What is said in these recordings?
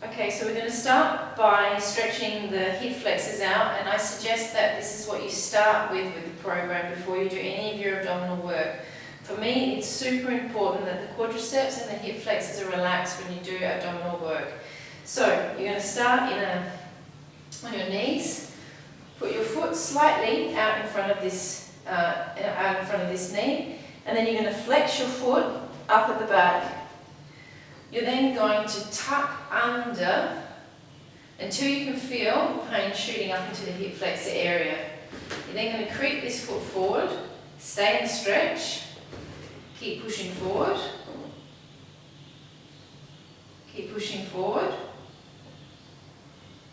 Okay, so we're going to start by stretching the hip flexors out, and I suggest that this is what you start with the program before you do any of your abdominal work. For me, it's super important that the quadriceps and the hip flexors are relaxed when you do abdominal work. So you're going to start on your knees. Put your foot slightly out in front of this knee, and then you're going to flex your foot up at the back. You're then going to tuck under until you can feel the pain shooting up into the hip flexor area. You're then going to creep this foot forward, stay in the stretch, keep pushing forward, keep pushing forward.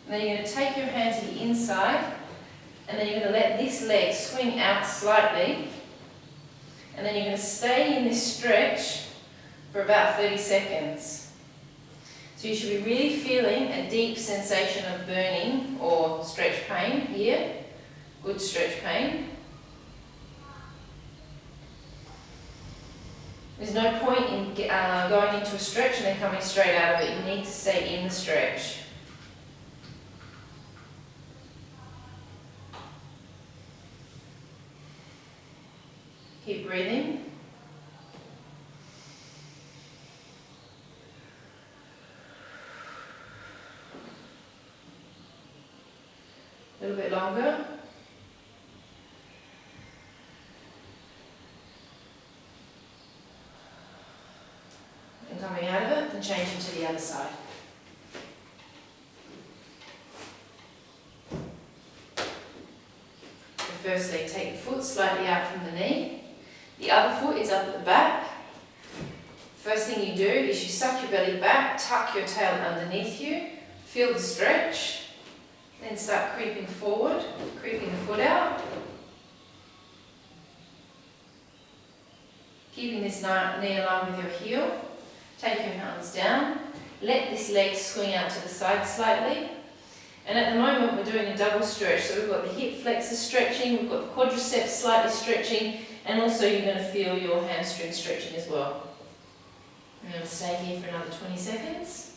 And then you're going to take your hand to the inside, and then you're going to let this leg swing out slightly, and then you're going to stay in this stretch for about 30 seconds. So you should be really feeling a deep sensation of burning or stretch pain here. Good stretch pain. There's no point in going into a stretch and then coming straight out of it. You need to stay in the stretch. Keep breathing. A little bit longer. And coming out of it and changing to the other side. So firstly, take the foot slightly out from the knee. The other foot is up at the back. First thing you do is you suck your belly back, tuck your tail underneath you, feel the stretch. Then start creeping forward, creeping the foot out. Keeping this knee aligned with your heel. Take your hands down. Let this leg swing out to the side slightly. And at the moment we're doing a double stretch. So we've got the hip flexors stretching, we've got the quadriceps slightly stretching, and also you're going to feel your hamstring stretching as well. I'm going to stay here for another 20 seconds.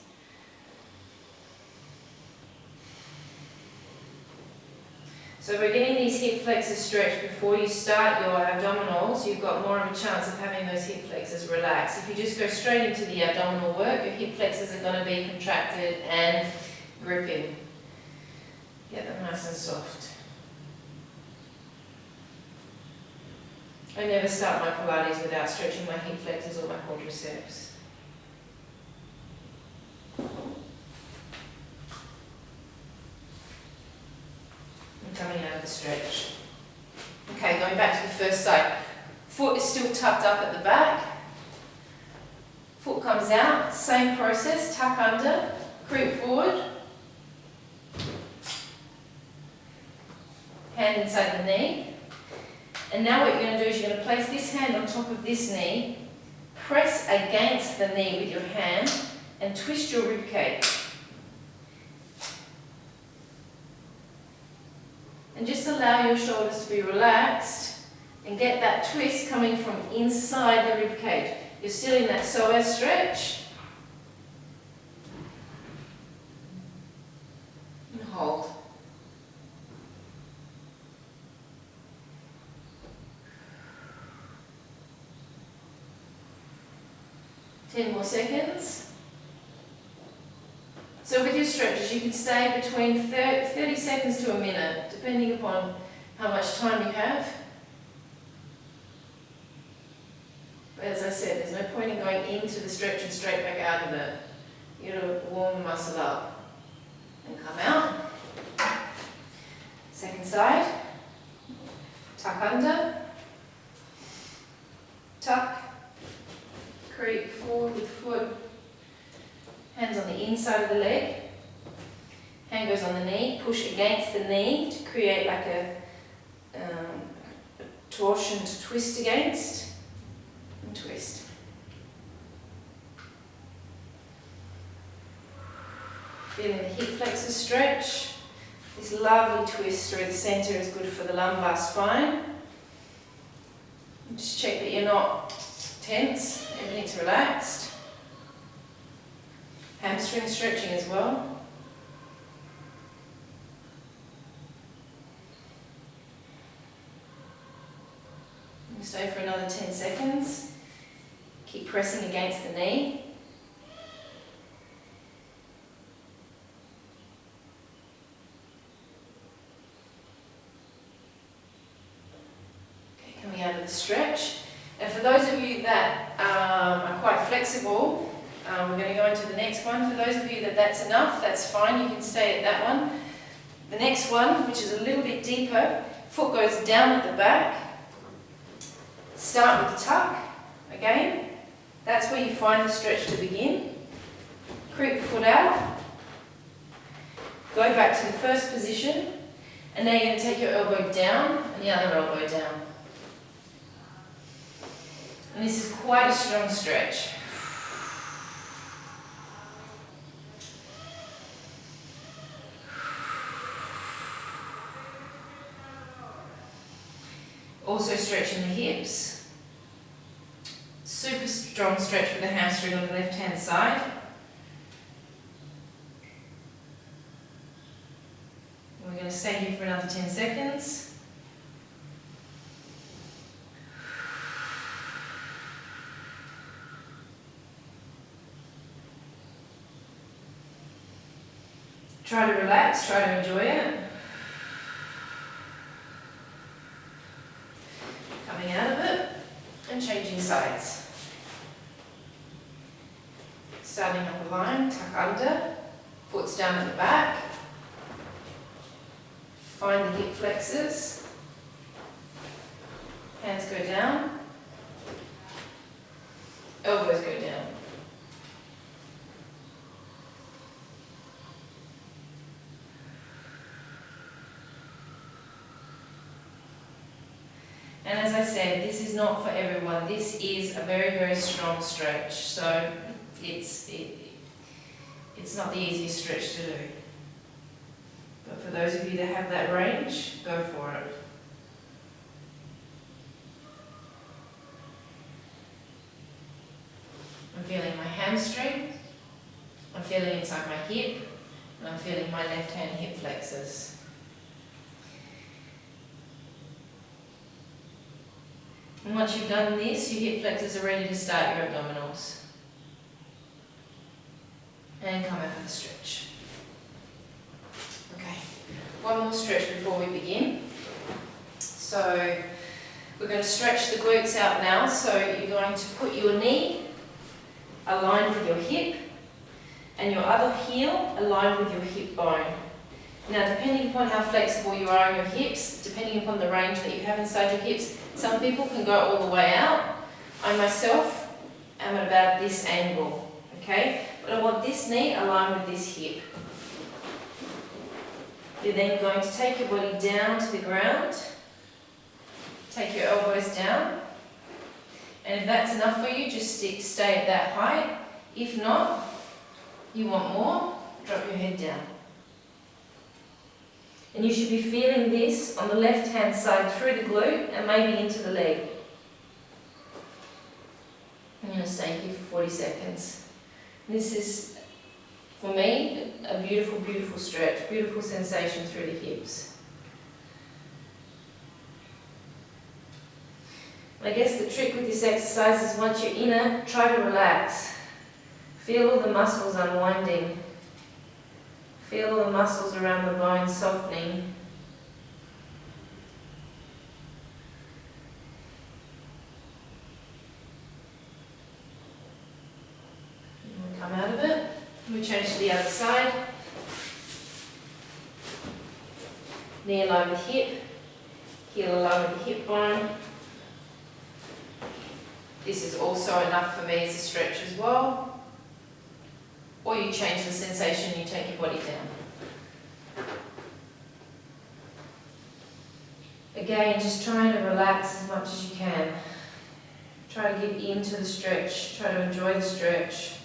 So we're getting these hip flexors stretched before you start your abdominals. You've got more of a chance of having those hip flexors relax. If you just go straight into the abdominal work, your hip flexors are going to be contracted and gripping. Get them nice and soft. I never start my Pilates without stretching my hip flexors or my quadriceps. Coming out of the stretch. Okay, going back to the first side. Foot is still tucked up at the back. Foot comes out, same process, tuck under, creep forward. Hand inside the knee. And now what you're going to do is you're going to place this hand on top of this knee, press against the knee with your hand, and twist your rib cage. And just allow your shoulders to be relaxed and get that twist coming from inside the rib cage. You're still in that psoas stretch. And hold. Ten more seconds. So with your stretches, you can stay between 30 seconds to a minute, depending upon how much time you have. But as I said, there's no point in going into the stretch and straight back out of it. You've got to warm the muscle up and come out. Second side. Tuck under. Tuck. Creep forward with the foot. Hands on the inside of the leg. Hand goes on the knee. Push against the knee to create like a torsion to twist against. And twist. Feeling the hip flexor stretch. This lovely twist through the center is good for the lumbar spine. Just check that you're not tense, everything's relaxed. hamstring stretching as well. Stay for another 10 seconds. Keep pressing against the knee. Okay, coming out of the stretch. And for those of you that are quite flexible, we're going to go into the next one. For those of you that that's enough, that's fine, you can stay at that one. The next one, which is a little bit deeper, foot goes down at the back. Start with tuck, again. That's where you find the stretch to begin. Creep the foot out. Go back to the first position. And now you're going to take your elbow down and the other elbow down. And this is quite a strong stretch. Also stretching the hips. Super strong stretch for the hamstring on the left hand side. We're going to stay here for another 10 seconds. Try to relax, try to enjoy it. Coming out of it and changing sides. Starting up the line, tuck under, foot's down at the back. Find the hip flexors. Hands go down. Elbows go down. And as I said, this is not for everyone. This is a very, very strong stretch. So it's not the easiest stretch to do. But for those of you that have that range, go for it. I'm feeling my hamstring. I'm feeling inside my hip. And I'm feeling my left hand hip flexors. And once you've done this, your hip flexors are ready to start your abdominals. And come out of the stretch. Okay, one more stretch before we begin. So we're going to stretch the glutes out now. So you're going to put your knee aligned with your hip and your other heel aligned with your hip bone. Now, depending upon how flexible you are in your hips, depending upon the range that you have inside your hips, some people can go all the way out. I myself am at about this angle, okay? But I want this knee aligned with this hip. You're then going to take your body down to the ground, take your elbows down, and if that's enough for you, just stay at that height. If not, you want more, drop your head down. And you should be feeling this on the left-hand side through the glute and maybe into the leg. I'm going to stay here for 40 seconds. This is, for me, a beautiful, beautiful stretch, beautiful sensation through the hips. I guess the trick with this exercise is once you're in it, try to relax. Feel all the muscles unwinding. Feel all the muscles around the bones softening. And we come out of it. We change to the other side. Knee aligned with hip. Heel aligned with the hip bone. This is also enough for me as a stretch as well. Or you change the sensation, you take your body down. Again, just trying to relax as much as you can. Try to get into the stretch, try to enjoy the stretch.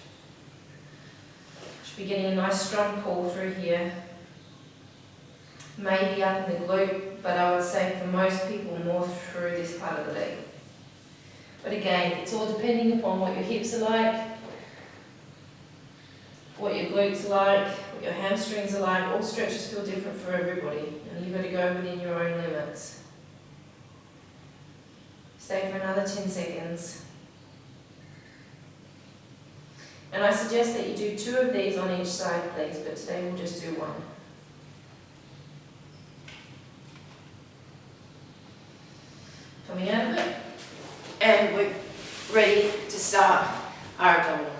Should be getting a nice strong pull through here. Maybe up in the glute, but I would say for most people more through this part of the leg. But again, it's all depending upon what your hips are like, what glutes are like, what your hamstrings are like. All stretches feel different for everybody, and you've got to go within your own limits. Stay for another 10 seconds. And I suggest that you do 2 of these on each side, please, but today we'll just do 1. Coming out of it, and we're ready to start our abdominal